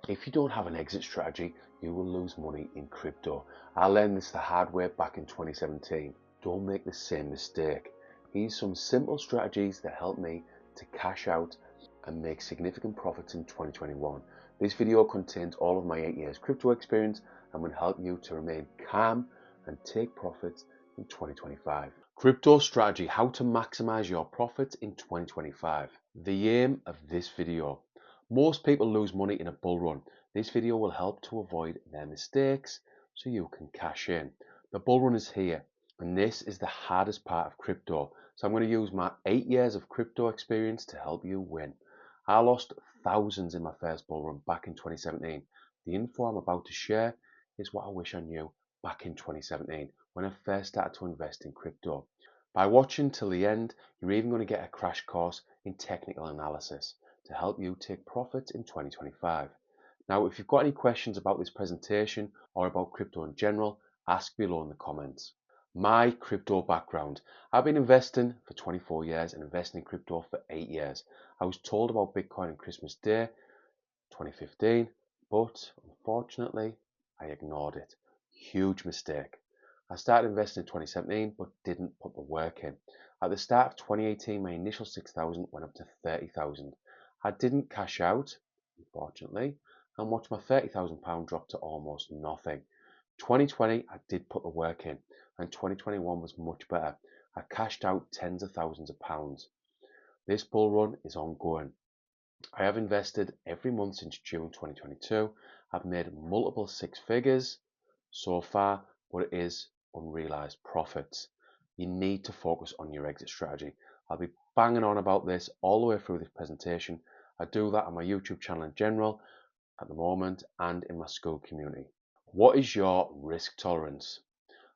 If you don't have an exit strategy, you will lose money in crypto. I learned this the hard way back in 2017. Don't make the same mistake. Here's some simple strategies that helped me to cash out and make significant profits in 2021. This video contains all of my 8 years crypto experience and will help you to remain calm and take profits in 2025. Crypto strategy, how to maximize your profits in 2025. The aim of this video. Most people lose money in a bull run. This video will help to avoid their mistakes so you can cash in. The bull run is here, and this is the hardest part of crypto. So I'm going to use my 8 years of crypto experience to help you win. I lost thousands in my first bull run back in 2017. The info I'm about to share is what I wish I knew back in 2017 when I first started to invest in crypto. By watching till the end, you're even going to get a crash course in technical analysis to help you take profits in 2025. Now, if you've got any questions about this presentation or about crypto in general, ask below in the comments. My crypto background. I've been investing for 24 years and investing in crypto for 8 years. I was told about Bitcoin on Christmas Day 2015, but unfortunately, I ignored it. Huge mistake. I started investing in 2017, but didn't put the work in. At the start of 2018, my initial 6,000 went up to 30,000. I didn't cash out, unfortunately, and watched my £30,000 drop to almost nothing. 2020, I did put the work in, and 2021 was much better. I cashed out tens of thousands of pounds. This bull run is ongoing. I have invested every month since June 2022. I've made multiple six figures so far, but it is unrealized profits. You need to focus on your exit strategy. I'll be banging on about this all the way through this presentation. I do that on my YouTube channel in general at the moment and in my school community. What is your risk tolerance?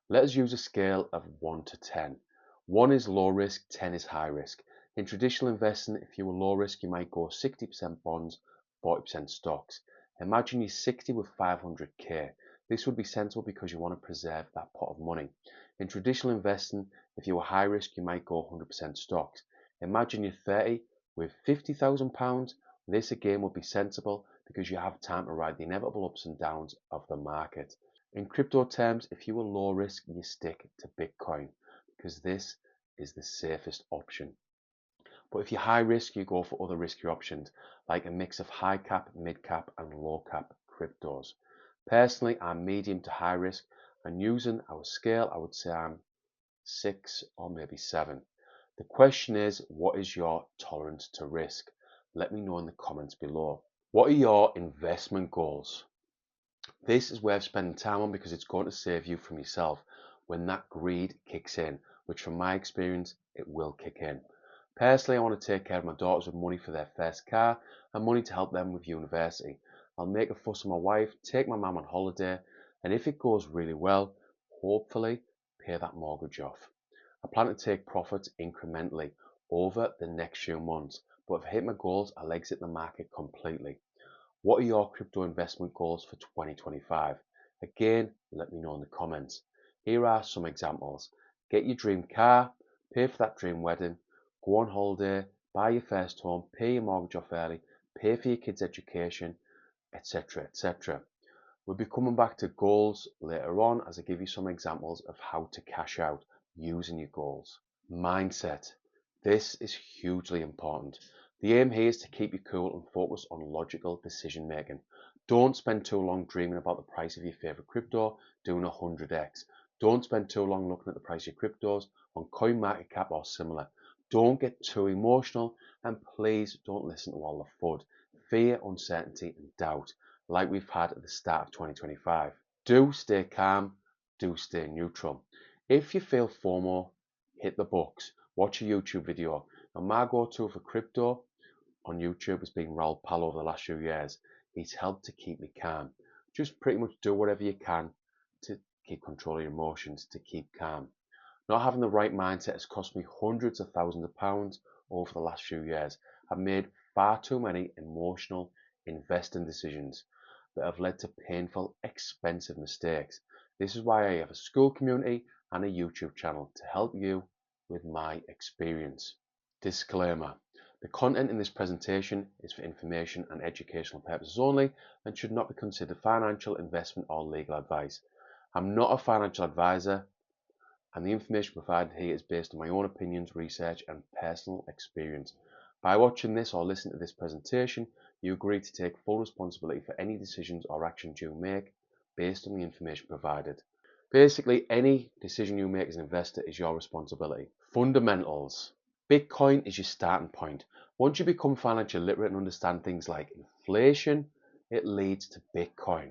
Let us use a scale of 1 to 10. 1 is low risk, 10 is high risk. In traditional investing, if you were low risk, you might go 60% bonds, 40% stocks. Imagine you're 60 with 500k. This would be sensible because you want to preserve that pot of money. In traditional investing, if you were high risk, you might go 100% stocks. Imagine you're 30 with £50,000. This again would be sensible because you have time to ride the inevitable ups and downs of the market. In crypto terms, if you were low risk, you stick to Bitcoin because this is the safest option. But if you're high risk, you go for other riskier options like a mix of high cap, mid cap and low cap cryptos. Personally, I'm medium to high risk, and using our scale, I would say I'm 6 or maybe 7. The question is, what is your tolerance to risk? Let me know in the comments below. What are your investment goals? This is worth spending time on because it's going to save you from yourself when that greed kicks in, which from my experience, it will kick in. Personally, I want to take care of my daughters with money for their first car and money to help them with university. I'll make a fuss with my wife, take my mum on holiday, and if it goes really well, hopefully pay that mortgage off. I plan to take profits incrementally over the next few months, but if I hit my goals, I'll exit the market completely. What are your crypto investment goals for 2025? Again, let me know in the comments. Here are some examples. Get your dream car, pay for that dream wedding, go on holiday, buy your first home, pay your mortgage off early, pay for your kids' education, etc. etc. We'll be coming back to goals later on as I give you some examples of how to cash out using your goals. Mindset. This is hugely important. The aim here is to keep you cool and focus on logical decision making. Don't spend too long dreaming about the price of your favorite crypto doing 100x. Don't spend too long looking at the price of your cryptos on CoinMarketCap or similar. Don't get too emotional, and please don't listen to all the FUD, fear, uncertainty and doubt like we've had at the start of 2025. Do stay calm, do stay neutral. If you feel FOMO, hit the books, watch a YouTube video. Now my go-to for crypto on YouTube has been Raul Pal over the last few years. He's helped to keep me calm. Just pretty much do whatever you can to keep control of your emotions, to keep calm. Not having the right mindset has cost me hundreds of thousands of pounds over the last few years. I've made far too many emotional investing decisions that have led to painful, expensive mistakes. This is why I have a school community and a YouTube channel to help you with my experience. Disclaimer. The content in this presentation is for information and educational purposes only and should not be considered financial, investment or legal advice. I'm not a financial advisor and the information provided here is based on my own opinions, research and personal experience. By watching this or listening to this presentation, you agree to take full responsibility for any decisions or actions you make based on the information provided. Basically, any decision you make as an investor is your responsibility. Fundamentals. Bitcoin is your starting point. Once you become financially literate and understand things like inflation, it leads to Bitcoin.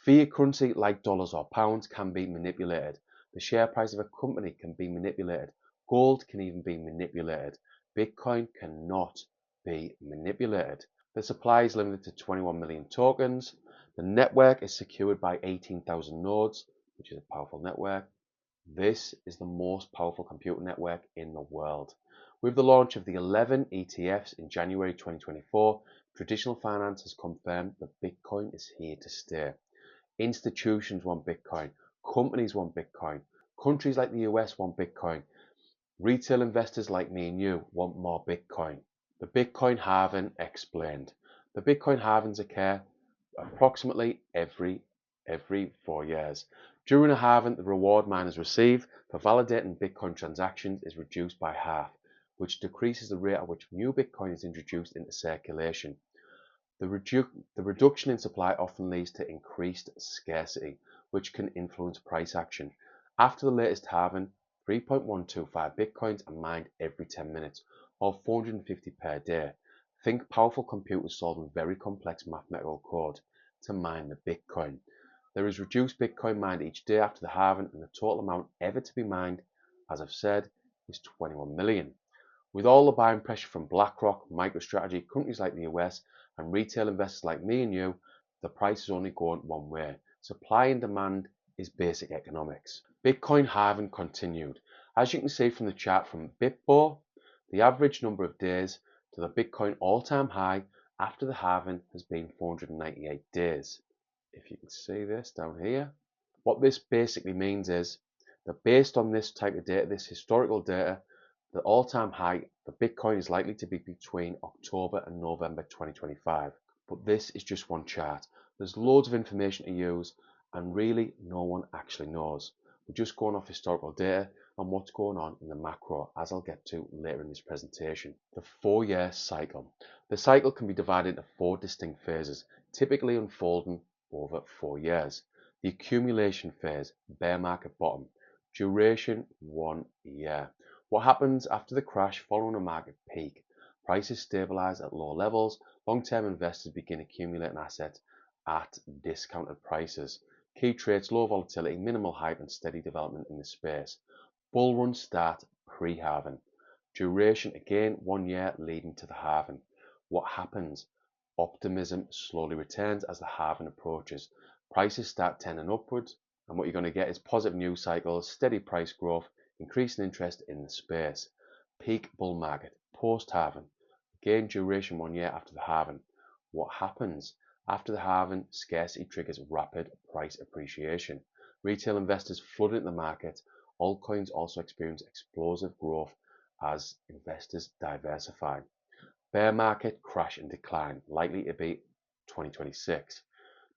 Fiat currency like dollars or pounds can be manipulated. The share price of a company can be manipulated. Gold can even be manipulated. Bitcoin cannot be manipulated. The supply is limited to 21 million tokens. The network is secured by 18,000 nodes, which is a powerful network. This is the most powerful computer network in the world. With the launch of the 11 ETFs in January 2024, traditional finance has confirmed that Bitcoin is here to stay. Institutions want Bitcoin. Companies want Bitcoin. Countries like the US want Bitcoin. Retail investors like me and you want more Bitcoin. The Bitcoin halving explained. The Bitcoin halvings occur approximately every 4 years. During a halving, the reward miners receive for validating Bitcoin transactions is reduced by half, which decreases the rate at which new Bitcoin is introduced into circulation. The reduction in supply often leads to increased scarcity, which can influence price action. After the latest halving, 3.125 bitcoins are mined every 10 minutes, or 450 per day. Think powerful computers solving very complex mathematical code to mine the Bitcoin. There is reduced Bitcoin mined each day after the halving, and the total amount ever to be mined, as I've said, is 21 million. With all the buying pressure from BlackRock, MicroStrategy, companies like the US, and retail investors like me and you, the price is only going one way. Supply and demand is basic economics. Bitcoin halving continued. As you can see from the chart from BitBo, the average number of days to the Bitcoin all-time high after the halving has been 498 days. If you can see this down here, what this basically means is that based on this type of data, this historical data, the all-time high for Bitcoin is likely to be between October and November 2025. But this is just one chart. There's loads of information to use and really no one actually knows. We're just going off historical data and what's going on in the macro, as I'll get to later in this presentation. The 4-year cycle. The cycle can be divided into 4 distinct phases, typically unfolding over 4 years. The accumulation phase, bear market bottom. Duration 1 year. What happens after the crash following a market peak? Prices stabilize at low levels. Long-term investors begin accumulating assets at discounted prices. Key traits, low volatility, minimal hype and steady development in the space. Bull runs start pre-halving. Duration again 1 year leading to the halving. What happens? Optimism slowly returns as the halving approaches. Prices start tending upwards and what you're going to get is positive news cycles, steady price growth, increasing interest in the space. Peak bull market, post-halving. Again, duration 1 year after the halving. What happens? After the halving, scarcity triggers rapid price appreciation. Retail investors flood into the market. Altcoins also experience explosive growth as investors diversify. Bear market, crash and decline, likely to be 2026.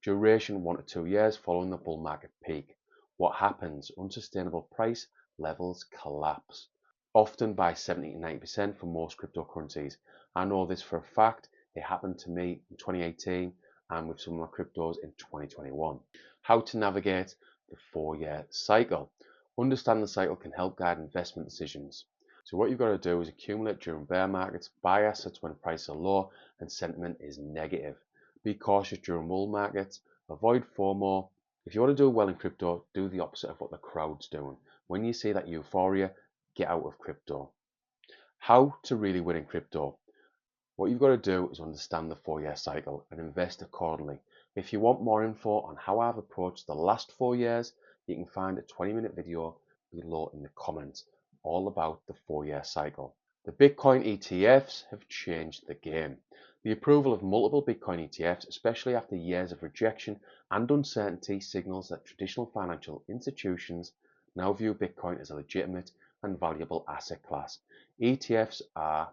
Duration 1 to 2 years following the bull market peak. What happens? Unsustainable price levels collapse, often by 70 to 90% for most cryptocurrencies. I know this for a fact. It happened to me in 2018 and with some of my cryptos in 2021. How to navigate the 4-year cycle. Understand the cycle can help guide investment decisions. So what you've got to do is accumulate during bear markets, buy assets when prices are low and sentiment is negative. Be cautious during bull markets, avoid FOMO. If you want to do well in crypto, do the opposite of what the crowd's doing. When you see that euphoria, get out of crypto. How to really win in crypto. What you've got to do is understand the 4-year cycle and invest accordingly. If you want more info on how I've approached the last 4 years, you can find a 20-minute video below in the comments all about the 4-year cycle. The Bitcoin ETFs have changed the game. The approval of multiple Bitcoin ETFs, especially after years of rejection and uncertainty, signals that traditional financial institutions now view Bitcoin as a legitimate and valuable asset class. ETFs are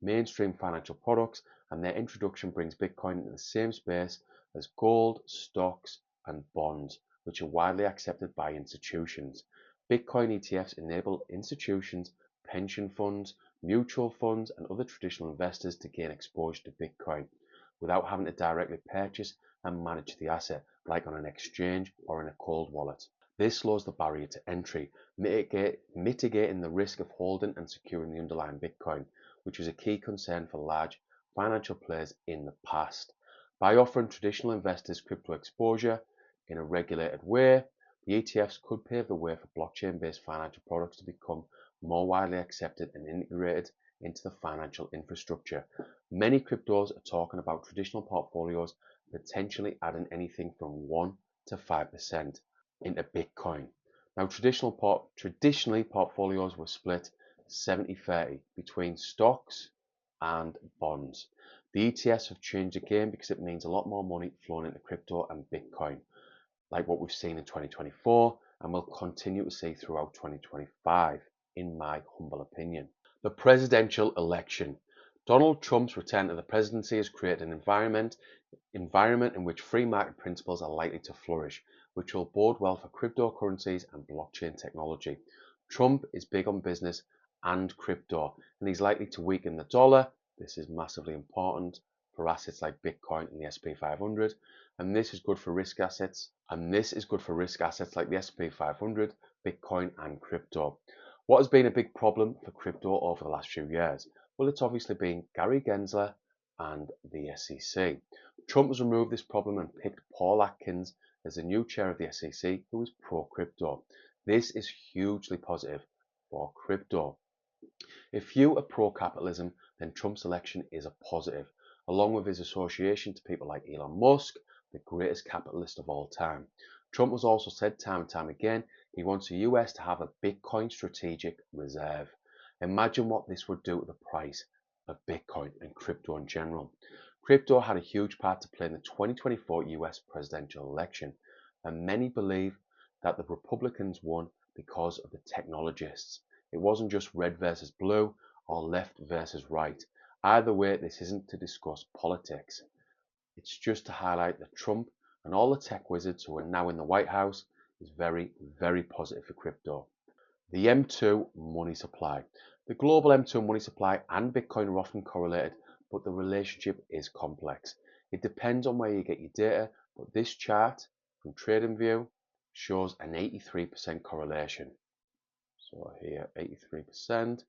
mainstream financial products, and their introduction brings Bitcoin into the same space as gold, stocks, and bonds, which are widely accepted by institutions. Bitcoin ETFs enable institutions, pension funds, mutual funds, and other traditional investors to gain exposure to Bitcoin without having to directly purchase and manage the asset, like on an exchange or in a cold wallet. This lowers the barrier to entry, mitigating the risk of holding and securing the underlying Bitcoin, which was a key concern for large financial players in the past. By offering traditional investors crypto exposure in a regulated way, the ETFs could pave the way for blockchain-based financial products to become more widely accepted and integrated into the financial infrastructure. Many cryptos are talking about traditional portfolios potentially adding anything from 1 to 5% into Bitcoin. Now, traditionally, portfolios were split 70-30 between stocks and bonds. The ETFs have changed the game because it means a lot more money flowing into crypto and Bitcoin, like what we've seen in 2024 and will continue to see throughout 2025, in my humble opinion. The presidential election. Donald Trump's return to the presidency has created an environment in which free market principles are likely to flourish, which will bode well for cryptocurrencies and blockchain technology. Trump is big on business and crypto, and he's likely to weaken the dollar. This is massively important for assets like Bitcoin and the SP 500, and this is good for risk assets. Like the SP 500, Bitcoin, and crypto. What has been a big problem for crypto over the last few years? Well, it's obviously been Gary Gensler and the SEC. Trump has removed this problem and picked Paul Atkins as the new chair of the SEC, who is pro-crypto. This is hugely positive for crypto. If you are pro-capitalism, then Trump's election is a positive, along with his association to people like Elon Musk, the greatest capitalist of all time. Trump has also said time and time again he wants the US to have a Bitcoin strategic reserve. Imagine what this would do to the price of Bitcoin and crypto in general. Crypto had a huge part to play in the 2024 US presidential election, and many believe that the Republicans won because of the technologists. It wasn't just red versus blue or left versus right. Either way, this isn't to discuss politics. It's just to highlight that Trump and all the tech wizards who are now in the White House is very, very positive for crypto. The M2 money supply. The global M2 money supply and Bitcoin are often correlated, but the relationship is complex. It depends on where you get your data, but this chart from TradingView shows an 83% correlation. So here, 83%.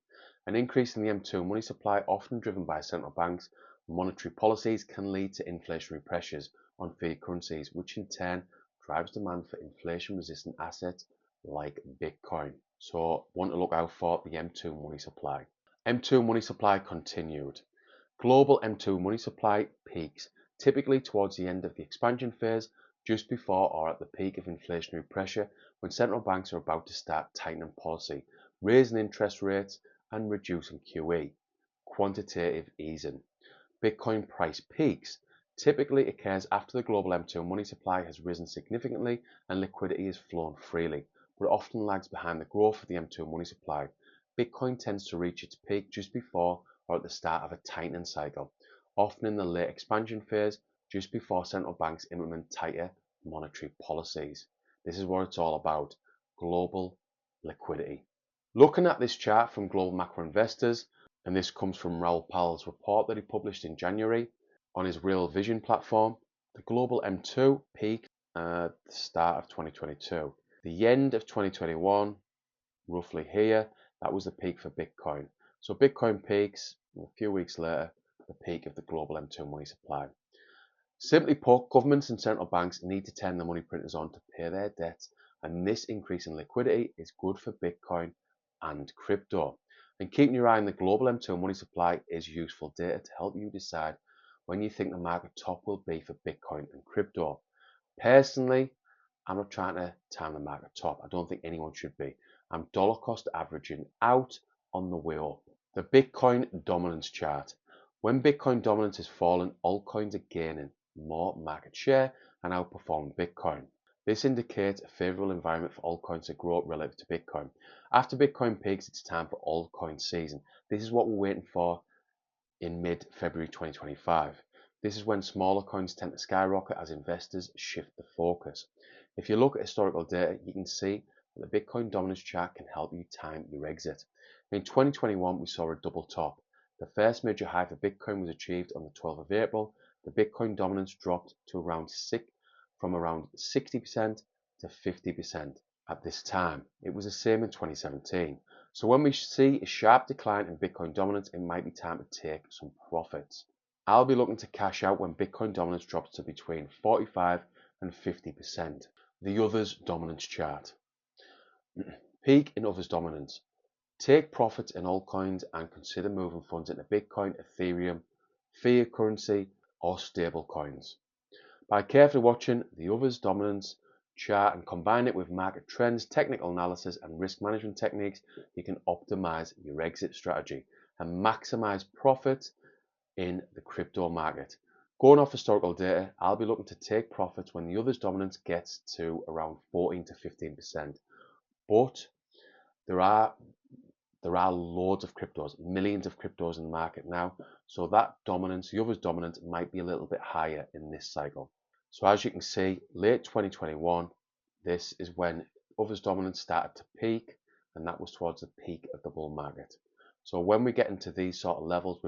An increase in the M2 money supply, often driven by central banks' monetary policies, can lead to inflationary pressures on fiat currencies, which in turn drives demand for inflation-resistant assets like Bitcoin. So want to look out for the M2 money supply. M2 money supply continued. Global M2 money supply peaks, typically towards the end of the expansion phase, just before or at the peak of inflationary pressure when central banks are about to start tightening policy, raising interest rates and reducing QE, quantitative easing. Bitcoin price peaks typically occurs after the global M2 money supply has risen significantly and liquidity has flown freely, but it often lags behind the growth of the M2 money supply. Bitcoin tends to reach its peak just before or at the start of a tightening cycle, often in the late expansion phase, just before central banks implement tighter monetary policies. This is what it's all about, global liquidity. Looking at this chart from Global Macro Investors, and this comes from Raoul Pal's report that he published in January on his Real Vision platform, the global M2 peaked at the start of 2022. The end of 2021, roughly here, that was the peak for Bitcoin. So Bitcoin peaks a few weeks later, the peak of the global M2 money supply. Simply put, governments and central banks need to turn the money printers on to pay their debts, and this increase in liquidity is good for Bitcoin and crypto. And keeping your eye on the global M2 money supply is useful data to help you decide when you think the market top will be for Bitcoin and crypto. Personally, I'm not trying to time the market top. I don't think anyone should be. I'm dollar cost averaging out on the way up. The Bitcoin dominance chart. When Bitcoin dominance is falling, altcoins are gaining more market share and outperforming Bitcoin. This indicates a favorable environment for altcoins to grow relative to Bitcoin. After Bitcoin peaks, it's time for altcoin season. This is what we're waiting for in mid-February 2025. This is when smaller coins tend to skyrocket as investors shift the focus. If you look at historical data, you can see that the Bitcoin dominance chart can help you time your exit. In 2021, we saw a double top. The first major high for Bitcoin was achieved on the 12th of April. The Bitcoin dominance dropped to from around 60% to 50% at this time. It was the same in 2017. So when we see a sharp decline in Bitcoin dominance, it might be time to take some profits. I'll be looking to cash out when Bitcoin dominance drops to between 45 and 50%. The others dominance chart. Peak in others dominance. Take profits in altcoins and consider moving funds into Bitcoin, Ethereum, fiat currency, or stable coins. By carefully watching the others dominance chart and combine it with market trends, technical analysis, and risk management techniques, you can optimize your exit strategy and maximize profit in the crypto market. Going off historical data, I'll be looking to take profits when the others dominance gets to around 14 to 15%. But there are loads of cryptos, millions of cryptos in the market now. So that dominance, the others dominance, might be a little bit higher in this cycle. So as you can see, late 2021, this is when others dominance started to peak, and that was towards the peak of the bull market. So when we get into these sort of levels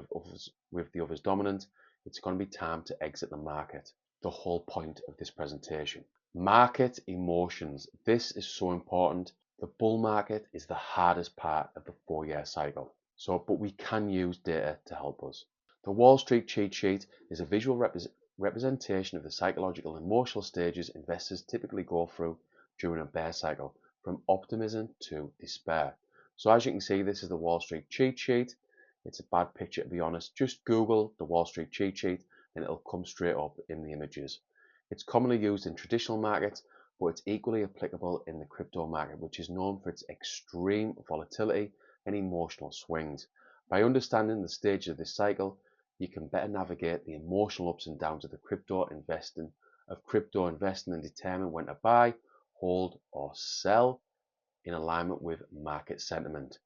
with the others dominant, it's going to be time to exit the market. The whole point of this presentation. Market emotions. This is so important. The bull market is the hardest part of the 4-year cycle. But we can use data to help us. The Wall Street cheat sheet is a visual representation of the psychological and emotional stages investors typically go through during a bear cycle, from optimism to despair. So as you can see, this is the Wall Street cheat sheet. It's a bad picture, to be honest. Just Google the Wall Street cheat sheet and it'll come straight up in the images. It's commonly used in traditional markets, but it's equally applicable in the crypto market, which is known for its extreme volatility and emotional swings. By understanding the stages of this cycle, you can better navigate the emotional ups and downs of crypto investing and determine when to buy, hold, or sell in alignment with market sentiment.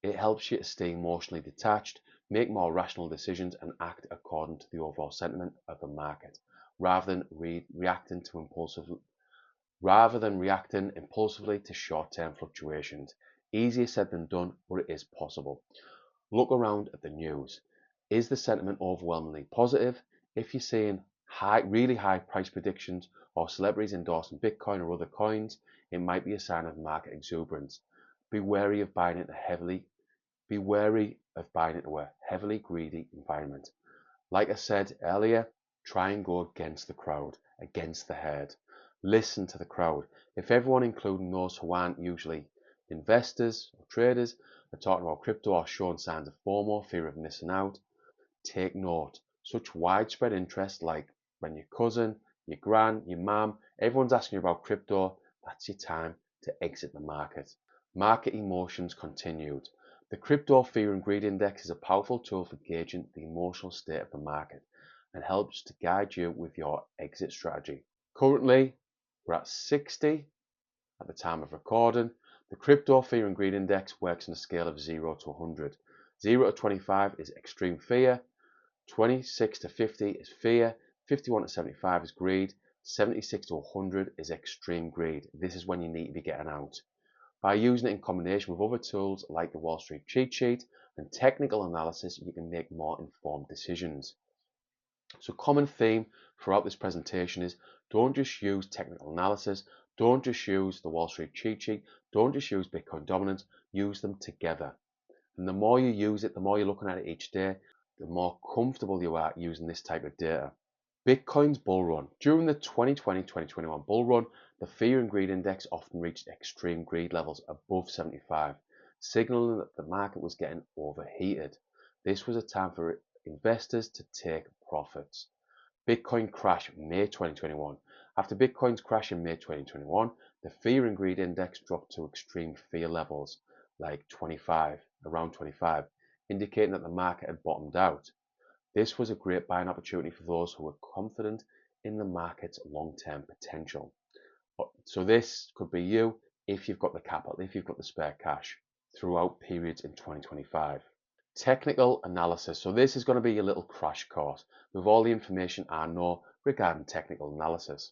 It helps you to stay emotionally detached, make more rational decisions, and act according to the overall sentiment of the market, rather than reacting impulsively to short-term fluctuations. Easier said than done, but it is possible. Look around at the news. Is the sentiment overwhelmingly positive? If you're seeing really high price predictions or celebrities endorsing Bitcoin or other coins, it might be a sign of market exuberance. Be wary of buying into a heavily greedy environment. Like I said earlier, try and go against the crowd, against the herd. Listen to the crowd. If everyone, including those who aren't usually investors or traders, are talking about crypto or showing signs of FOMO, fear of missing out, take note. Such widespread interest, like when your cousin, your gran, your mum, everyone's asking you about crypto, that's your time to exit the market. Market emotions continued. The Crypto Fear and Greed Index is a powerful tool for gauging the emotional state of the market and helps to guide you with your exit strategy. Currently, we're at 60 at the time of recording. The Crypto Fear and Greed Index works on a scale of 0 to 100. 0 to 25 is extreme fear, 26 to 50 is fear, 51 to 75 is greed, 76 to 100 is extreme greed. This is when you need to be getting out. By using it in combination with other tools like the Wall Street cheat sheet and technical analysis, you can make more informed decisions. So common theme throughout this presentation is don't just use technical analysis, don't just use the Wall Street cheat sheet, don't just use Bitcoin dominance, use them together. And the more you use it, the more you're looking at it each day, the more comfortable you are using this type of data. Bitcoin's bull run. During the 2020-2021 bull run, the Fear and Greed Index often reached extreme greed levels above 75, signaling that the market was getting overheated. This was a time for investors to take profits. Bitcoin crash May 2021. After Bitcoin's crash in May 2021, the Fear and Greed Index dropped to extreme fear levels like around 25, indicating that the market had bottomed out. This was a great buying opportunity for those who were confident in the market's long-term potential. So this could be you if you've got the capital, if you've got the spare cash throughout periods in 2025. Technical analysis. So this is going to be a little crash course with all the information I know regarding technical analysis.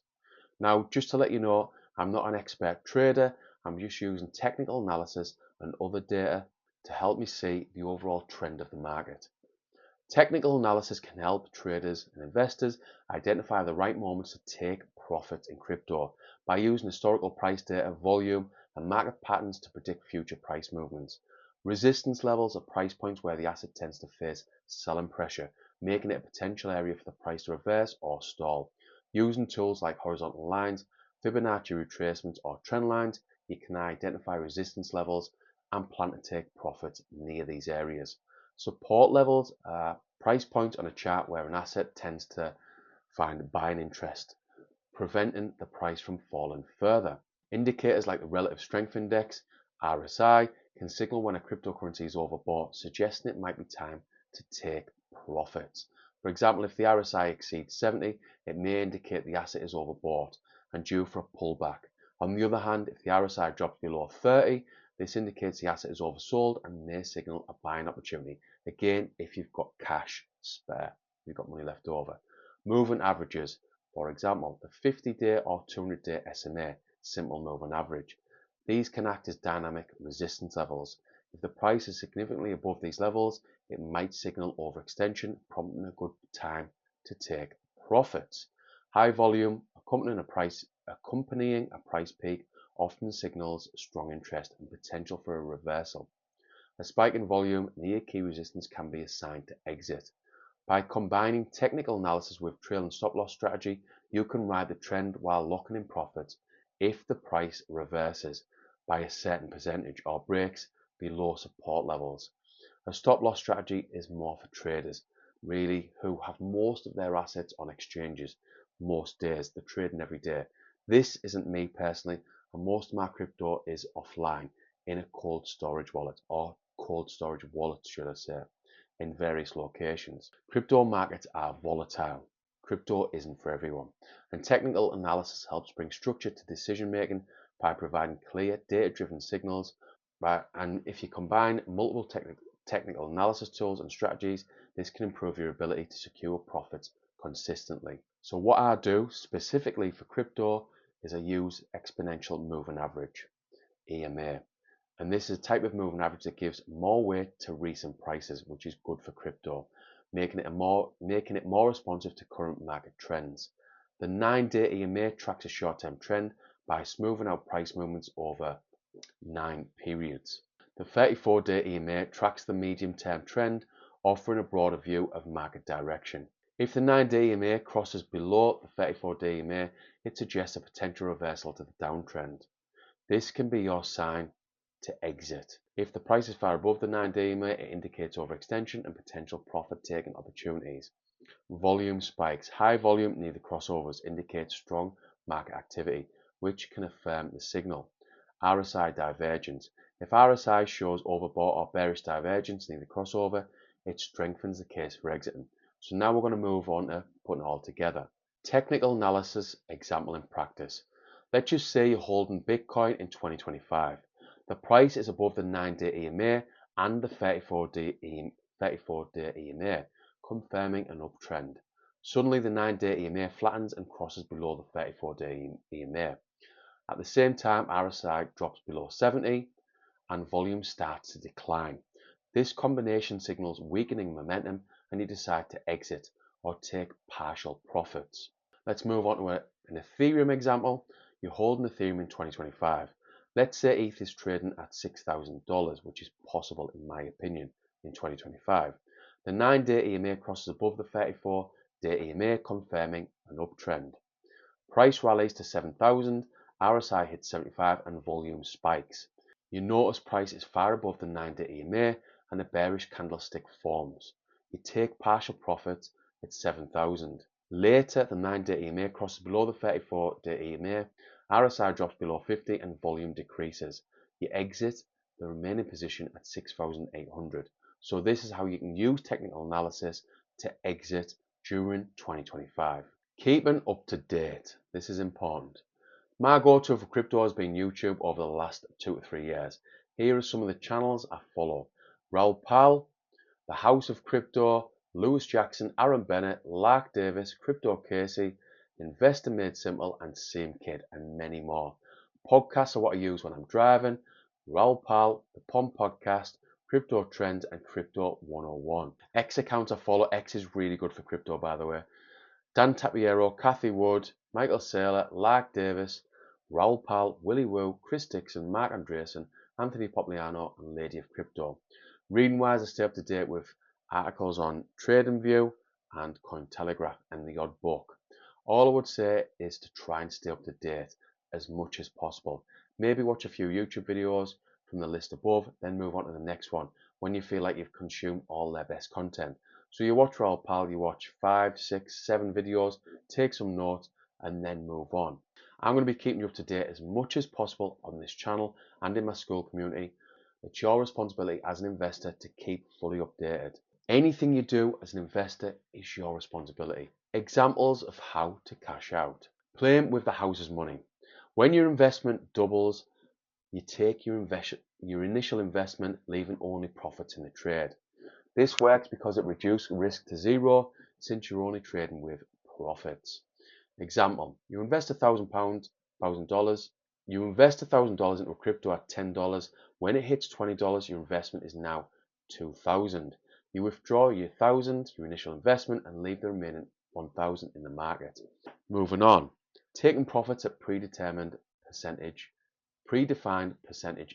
Now, just to let you know, I'm not an expert trader. I'm just using technical analysis and other data to help me see the overall trend of the market. Technical analysis can help traders and investors identify the right moments to take profits in crypto by using historical price data, volume, and market patterns to predict future price movements. Resistance levels are price points where the asset tends to face selling pressure, making it a potential area for the price to reverse or stall. Using tools like horizontal lines, Fibonacci retracements, or trend lines, you can identify resistance levels and plan to take profits near these areas. Support levels are price points on a chart where an asset tends to find buying interest, preventing the price from falling further. Indicators like the Relative Strength Index, RSI, can signal when a cryptocurrency is overbought, suggesting it might be time to take profits. For example, if the RSI exceeds 70, it may indicate the asset is overbought and due for a pullback. On the other hand, if the RSI drops below 30, this indicates the asset is oversold and may signal a buying opportunity. Again, if you've got cash spare, you've got money left over. Moving averages. For example, the 50-day or 200-day SMA, simple moving average. These can act as dynamic resistance levels. If the price is significantly above these levels, it might signal overextension, prompting a good time to take profits. High volume accompanying a price peak often signals strong interest and potential for a reversal. A spike in volume near key resistance can be a sign to exit. By combining technical analysis with trail and stop loss strategy, you can ride the trend while locking in profits if the price reverses by a certain percentage or breaks below support levels. A stop loss strategy is more for traders, really, who have most of their assets on exchanges most days. They're trading every day. This isn't me personally, and most of my crypto is offline in a cold storage wallet, or cold storage wallets, should I say, in various locations. Crypto markets are volatile. Crypto isn't for everyone, and technical analysis helps bring structure to decision making by providing clear, data-driven signals. And if you combine multiple technical analysis tools and strategies, this can improve your ability to secure profits consistently. So what I do specifically for crypto is I use exponential moving average, EMA. And this is a type of moving average that gives more weight to recent prices, which is good for crypto, making it more responsive to current market trends. The 9-day EMA tracks a short-term trend by smoothing out price movements over 9 periods. The 34-day EMA tracks the medium-term trend, offering a broader view of market direction. If the 9-day EMA crosses below the 34-day EMA, it suggests a potential reversal to the downtrend. This can be your sign to exit. If the price is far above the 9-day EMA, it indicates overextension and potential profit-taking opportunities. Volume spikes. High volume near the crossovers indicates strong market activity, which can affirm the signal. RSI divergence. If RSI shows overbought or bearish divergence near the crossover, it strengthens the case for exiting. So now we're going to move on to putting it all together. Technical analysis example in practice. Let's just say you're holding Bitcoin in 2025. The price is above the 9-day EMA and the 34-day EMA, confirming an uptrend. Suddenly the 9-day EMA flattens and crosses below the 34-day EMA. At the same time, RSI drops below 70 and volume starts to decline. This combination signals weakening momentum and you decide to exit or take partial profits. Let's move on to an Ethereum example. You're holding Ethereum in 2025. Let's say ETH is trading at $6,000, which is possible in my opinion in 2025. The 9-day EMA crosses above the 34-day EMA, confirming an uptrend. Price rallies to 7,000, RSI hits 75 and volume spikes. You notice price is far above the 9-day EMA and a bearish candlestick forms. You take partial profits at 7,000. Later, the 9-day EMA crosses below the 34-day EMA, RSI drops below 50 and volume decreases. You exit the remaining position at 6,800. So this is how you can use technical analysis to exit during 2025. Keeping up to date. This is important. My go-to for crypto has been YouTube over the last 2 to 3 years. Here are some of the channels I follow. Raoul Pal, The House of Crypto, Lewis Jackson, Aaron Bennett, Lark Davis, Crypto Casey, Investor Made Simple, and Same Kid, and many more. Podcasts are what I use when I'm driving. Raoul Pal, the POM Podcast, Crypto Trends, and Crypto 101. X accounts I follow. X is really good for crypto, by the way. Dan Tapiero, Kathy Wood, Michael Saylor, Lark Davis, Raoul Pal, Willie Woo, Chris Dixon, Mark Andreessen, Anthony Popliano, and Lady of Crypto. Reading wise, I stay up to date with articles on TradingView and Cointelegraph and the odd book. All I would say is to try and stay up to date as much as possible. Maybe watch a few YouTube videos from the list above, then move on to the next one when you feel like you've consumed all their best content. So you watch Raoul Pal, you watch 5, 6, 7 videos, take some notes, and then move on. I'm going to be keeping you up to date as much as possible on this channel and in my school community. It's your responsibility as an investor to keep fully updated. Anything you do as an investor is your responsibility. Examples of how to cash out. Playing with the house's money. When your investment doubles, you take your initial investment, leaving only profits in the trade. This works because it reduces risk to zero since you're only trading with profits. Example, you invest $1,000. You invest $1,000 into a crypto at $10. When it hits $20, your investment is now $2,000. You withdraw your $1,000, your initial investment, and leave the remaining $1,000 in the market. Moving on, taking profits at predefined percentage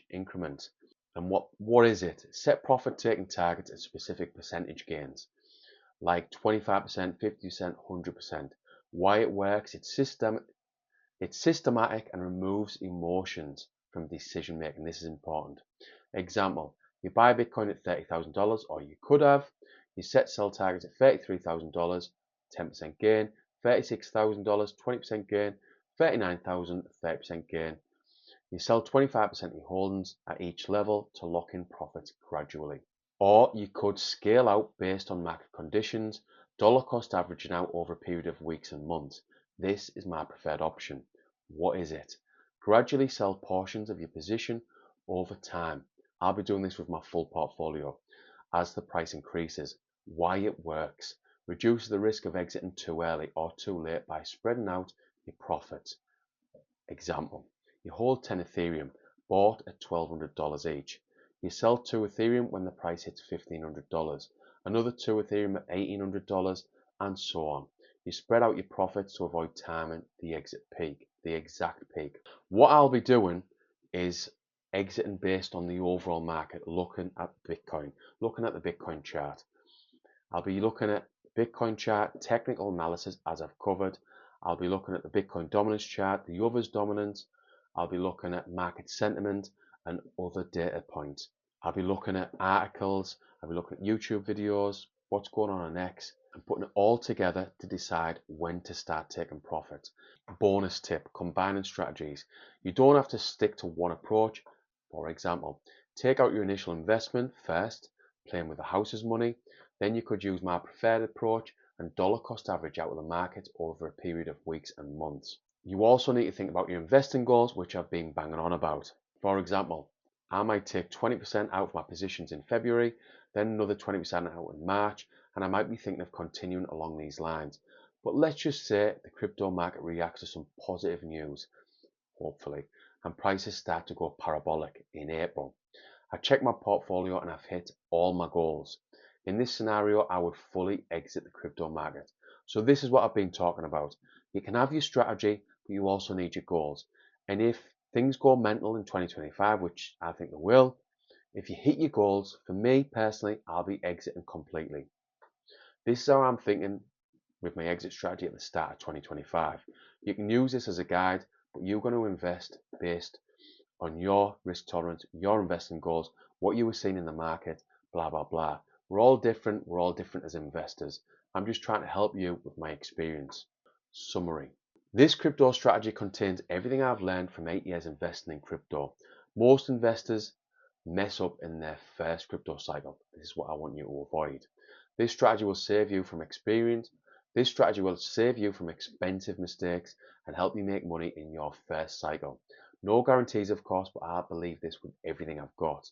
increments. And what is it? Set profit taking targets at specific percentage gains, like 25%, 50%, 100%. Why it works? It's systematic and removes emotions from decision making. This is important. Example, you buy Bitcoin at $30,000, or you could have. You set sell targets at $33,000, 10% gain, $36,000, 20% gain, $39,000, 30% gain. You sell 25% of your holdings at each level to lock in profits gradually. Or you could scale out based on market conditions, dollar cost averaging out over a period of weeks and months. This is my preferred option. What is it? Gradually sell portions of your position over time. I'll be doing this with my full portfolio as the price increases. Why it works. Reduce the risk of exiting too early or too late by spreading out your profits. Example, you hold 10 Ethereum, bought at $1,200 each. You sell 2 Ethereum when the price hits $1,500, another 2 Ethereum at $1,800, and so on. You spread out your profits to avoid timing the exit peak, the exact peak. What I'll be doing is exiting based on the overall market, looking at Bitcoin, looking at the Bitcoin chart. I'll be looking at Bitcoin chart, technical analysis as I've covered. I'll be looking at the Bitcoin dominance chart, the others dominance. I'll be looking at market sentiment and other data points. I'll be looking at articles. I'll be looking at YouTube videos, what's going on X, and putting it all together to decide when to start taking profits. Bonus tip, combining strategies. You don't have to stick to one approach. For example, take out your initial investment first, playing with the house's money. Then you could use my preferred approach and dollar cost average out of the market over a period of weeks and months. You also need to think about your investing goals, which I've been banging on about. For example, I might take 20% out of my positions in February, then another 20% out in March, and I might be thinking of continuing along these lines. But let's just say the crypto market reacts to some positive news, hopefully, and prices start to go parabolic in April. I check my portfolio and I've hit all my goals. In this scenario, I would fully exit the crypto market. So this is what I've been talking about. You can have your strategy, but you also need your goals. And if things go mental in 2025, which I think they will, if you hit your goals, for me personally, I'll be exiting completely. This is how I'm thinking with my exit strategy at the start of 2025. You can use this as a guide, but you're going to invest based on your risk tolerance, your investing goals, what you were seeing in the market, blah, blah, blah. We're all different as investors. I'm just trying to help you with my experience. Summary. This crypto strategy contains everything I've learned from 8 years investing in crypto. Most investors mess up in their first crypto cycle. This is what I want you to avoid. This strategy will save you from experience. This strategy will save you from expensive mistakes and help you make money in your first cycle. No guarantees, of course, but I believe this with everything I've got.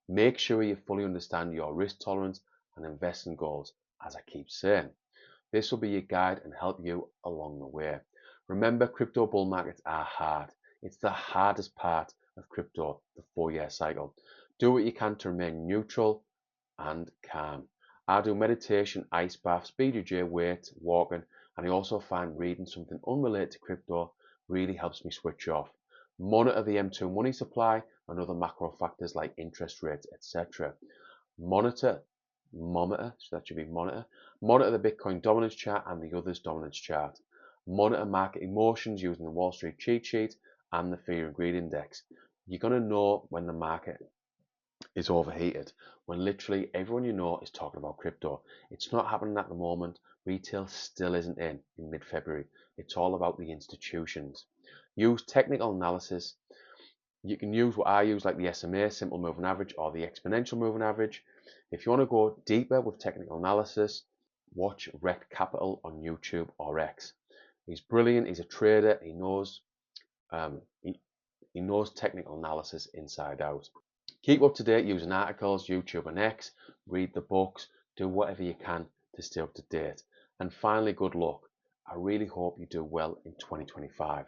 Make sure you fully understand your risk tolerance and investing goals, as I keep saying. This will be your guide and help you along the way. Remember, crypto bull markets are hard. It's the hardest part of crypto, the 4-year cycle. Do what you can to remain neutral and calm. I do meditation, ice baths, BJJ, weights, walking, and I also find reading something unrelated to crypto really helps me switch off. Monitor the M2 money supply and other macro factors like interest rates, etc. Monitor, so that should be monitor. Monitor the Bitcoin dominance chart and the others dominance chart. Monitor market emotions using the Wall Street cheat sheet and the fear and greed index. You're going to know when the market is overheated, when literally everyone you know is talking about crypto. It's not happening at the moment. Retail still isn't in mid-February. It's all about the institutions. Use technical analysis. You can use what I use, like the SMA, simple moving average, or the exponential moving average. If you want to go deeper with technical analysis, watch Rect Capital on YouTube or X. He's brilliant. He's a trader. He knows he knows technical analysis inside out. Keep up to date using articles, YouTube and X. Read the books. Do whatever you can to stay up to date. And finally, good luck. I really hope you do well in 2025.